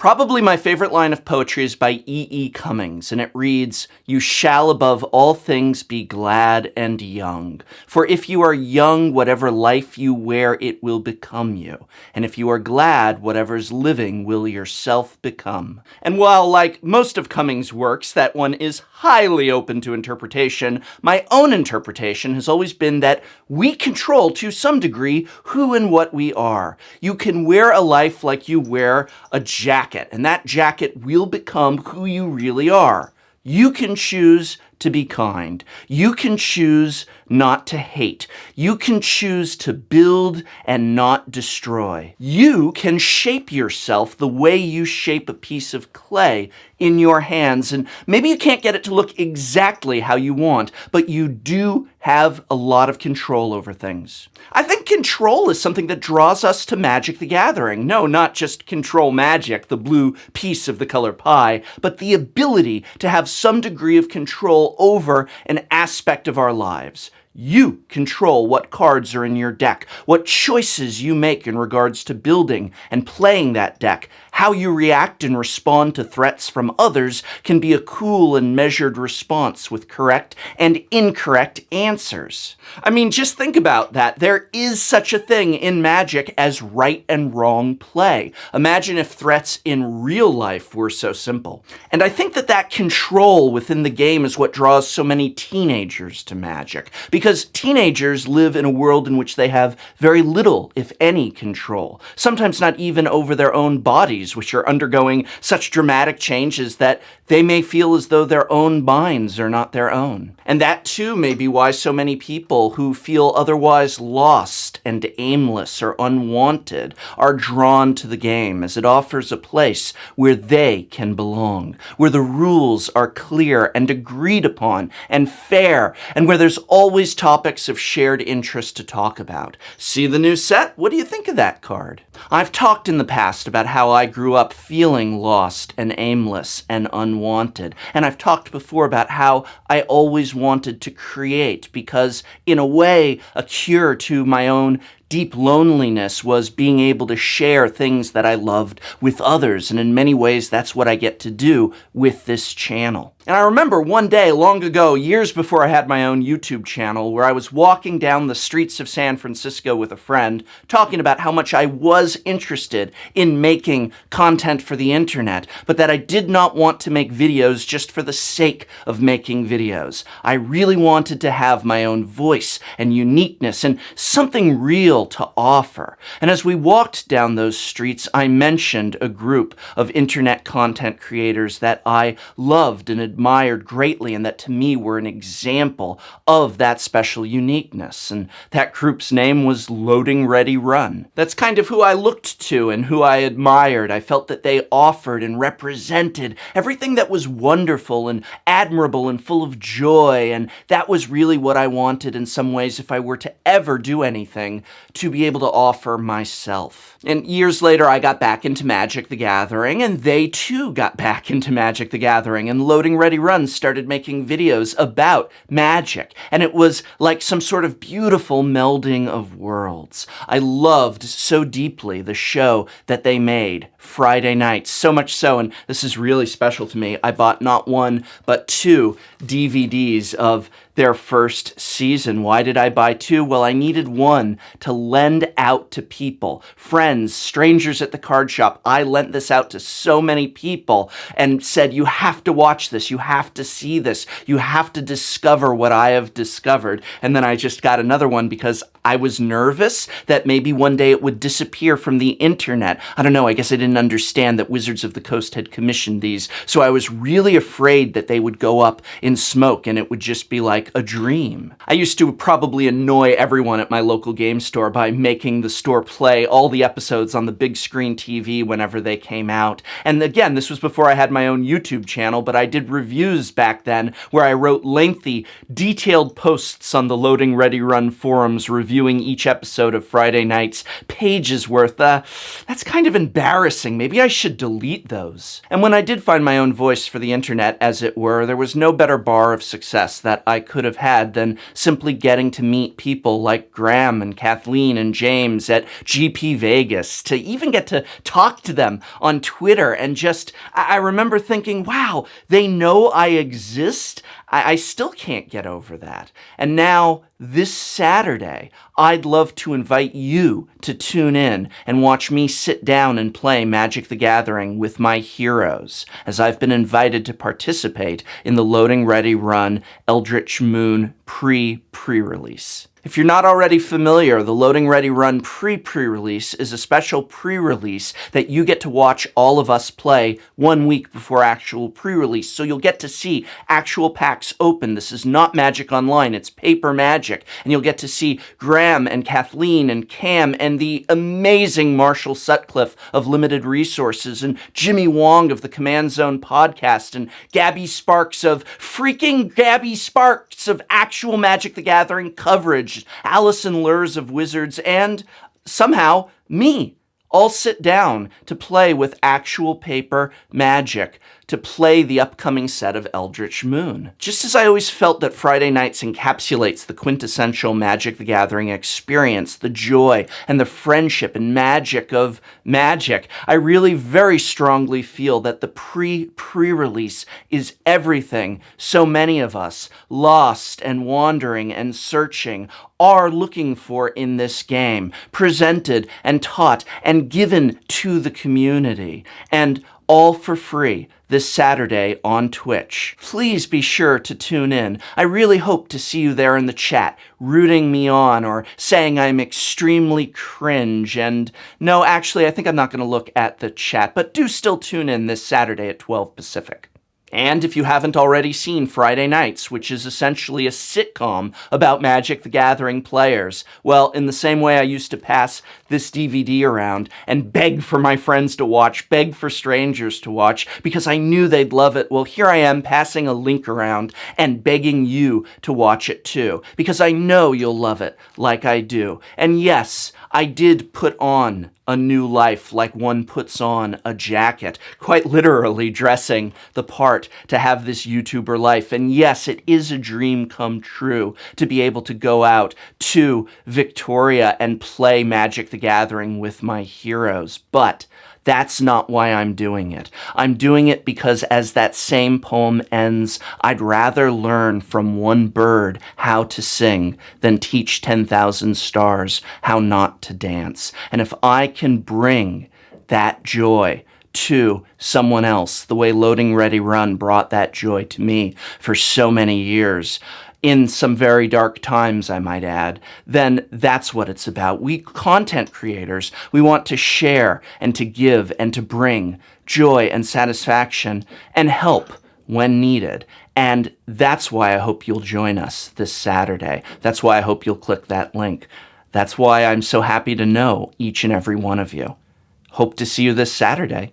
Probably my favorite line of poetry is by E. Cummings, and it reads, "You shall above all things be glad and young. For if you are young, whatever life you wear, it will become you. And if you are glad, whatever's living will yourself become." And while, like most of Cummings' works, that one is highly open to interpretation, my own interpretation has always been that we control, to some degree, who and what we are. You can wear a life like you wear a jacket, and that jacket will become who you really are. You can choose to be kind. You can choose not to hate. You can choose to build and not destroy. You can shape yourself the way you shape a piece of clay in your hands, and maybe you can't get it to look exactly how you want, but you do have a lot of control over things. I think control is something that draws us to Magic the Gathering. No, not just control magic, the blue piece of the color pie, but the ability to have some degree of control over an aspect of our lives. You control what cards are in your deck, what choices you make in regards to building and playing that deck. How you react and respond to threats from others can be a cool and measured response with correct and incorrect answers. I mean, just think about that. There is such a thing in Magic as right and wrong play. Imagine if threats in real life were so simple. And I think that control within the game is what draws so many teenagers to Magic, because teenagers live in a world in which they have very little, if any, control. Sometimes not even over their own bodies, which are undergoing such dramatic changes that they may feel as though their own minds are not their own. And that too may be why so many people who feel otherwise lost and aimless or unwanted are drawn to the game, as it offers a place where they can belong, where the rules are clear and agreed upon and fair, and where there's always topics of shared interest to talk about. See the new set? What do you think of that card? I've talked in the past about how I grew up feeling lost and aimless and unwanted, and I've talked before about how I always wanted to create because, in a way, a cure to my own deep loneliness was being able to share things that I loved with others, and in many ways that's what I get to do with this channel. And I remember one day long ago, years before I had my own YouTube channel, where I was walking down the streets of San Francisco with a friend, talking about how much I was interested in making content for the internet, but that I did not want to make videos just for the sake of making videos. I really wanted to have my own voice and uniqueness and something real to offer. And as we walked down those streets, I mentioned a group of internet content creators that I loved and admired greatly, and that to me were an example of that special uniqueness. And that group's name was Loading Ready Run. That's kind of who I looked to and who I admired. I felt that they offered and represented everything that was wonderful and admirable and full of joy, and that was really what I wanted in some ways if I were to ever do anything, to be able to offer myself. And years later, I got back into Magic the Gathering, and they too got back into Magic the Gathering, and Loading Ready Run started making videos about Magic, and it was like some sort of beautiful melding of worlds. I loved so deeply the show that they made Friday nights, so much so, and this is really special to me, I bought not one, but 2 DVDs of their first season. Why did I buy 2? Well, I needed one to lend out to people, friends, strangers at the card shop. I lent this out to so many people and said, you have to watch this, you have to see this, you have to discover what I have discovered. And then I just got another one because I was nervous that maybe one day it would disappear from the internet. I don't know, I guess I didn't understand that Wizards of the Coast had commissioned these, so I was really afraid that they would go up in smoke and it would just be like a dream. I used to probably annoy everyone at my local game store by making the store play all the episodes on the big screen TV whenever they came out. And again, this was before I had my own YouTube channel, but I did reviews back then where I wrote lengthy, detailed posts on the Loading Ready Run forums reviewing reviewing each episode of Friday Night's pages worth. That's kind of embarrassing. Maybe I should delete those. And when I did find my own voice for the internet, as it were, there was no better bar of success that I could have had than simply getting to meet people like Graham and Kathleen and James at GP Vegas, to even get to talk to them on Twitter. And just, I remember thinking, wow, they know I exist? I still can't get over that. And now, this Saturday, I'd love to invite you to tune in and watch me sit down and play Magic the Gathering with my heroes, as I've been invited to participate in the Loading Ready Run Eldritch Moon pre-release. If you're not already familiar, the Loading Ready Run pre-release is a special pre-release that you get to watch all of us play 1 week before actual pre-release. So you'll get to see actual packs open. This is not Magic Online, it's paper Magic. And you'll get to see Graham and Kathleen and Cam and the amazing Marshall Sutcliffe of Limited Resources and Jimmy Wong of the Command Zone podcast and Gabby Sparks of actual Magic the Gathering coverage, Allison Lurs of Wizards, and somehow me, all sit down to play with actual paper Magic, to play the upcoming set of Eldritch Moon. Just as I always felt that Friday Nights encapsulates the quintessential Magic the Gathering experience, the joy and the friendship and magic of Magic, I really very strongly feel that the pre-release is everything so many of us, lost and wandering and searching, are looking for in this game, presented and taught and given to the community, and all for free this Saturday on Twitch. Please be sure to tune in. I really hope to see you there in the chat, rooting me on or saying I'm extremely cringe. And no, actually, I think I'm not going to look at the chat, but do still tune in this Saturday at 12 Pacific. And if you haven't already seen Friday Nights, which is essentially a sitcom about Magic the Gathering players, well, in the same way I used to pass this DVD around and beg for my friends to watch, beg for strangers to watch, because I knew they'd love it, well, here I am passing a link around and begging you to watch it too, because I know you'll love it like I do. And yes, I did put on a new life like one puts on a jacket, quite literally dressing the part to have this YouTuber life. And yes, it is a dream come true to be able to go out to Victoria and play Magic the Gathering with my heroes. But that's not why I'm doing it. I'm doing it because, as that same poem ends, I'd rather learn from one bird how to sing than teach 10,000 stars how not to dance. And if I can bring that joy to someone else, the way Loading Ready Run brought that joy to me for so many years, in some very dark times, I might add, then that's what it's about. We content creators, we want to share and to give and to bring joy and satisfaction and help when needed. And that's why I hope you'll join us this Saturday. That's why I hope you'll click that link. That's why I'm so happy to know each and every one of you. Hope to see you this Saturday.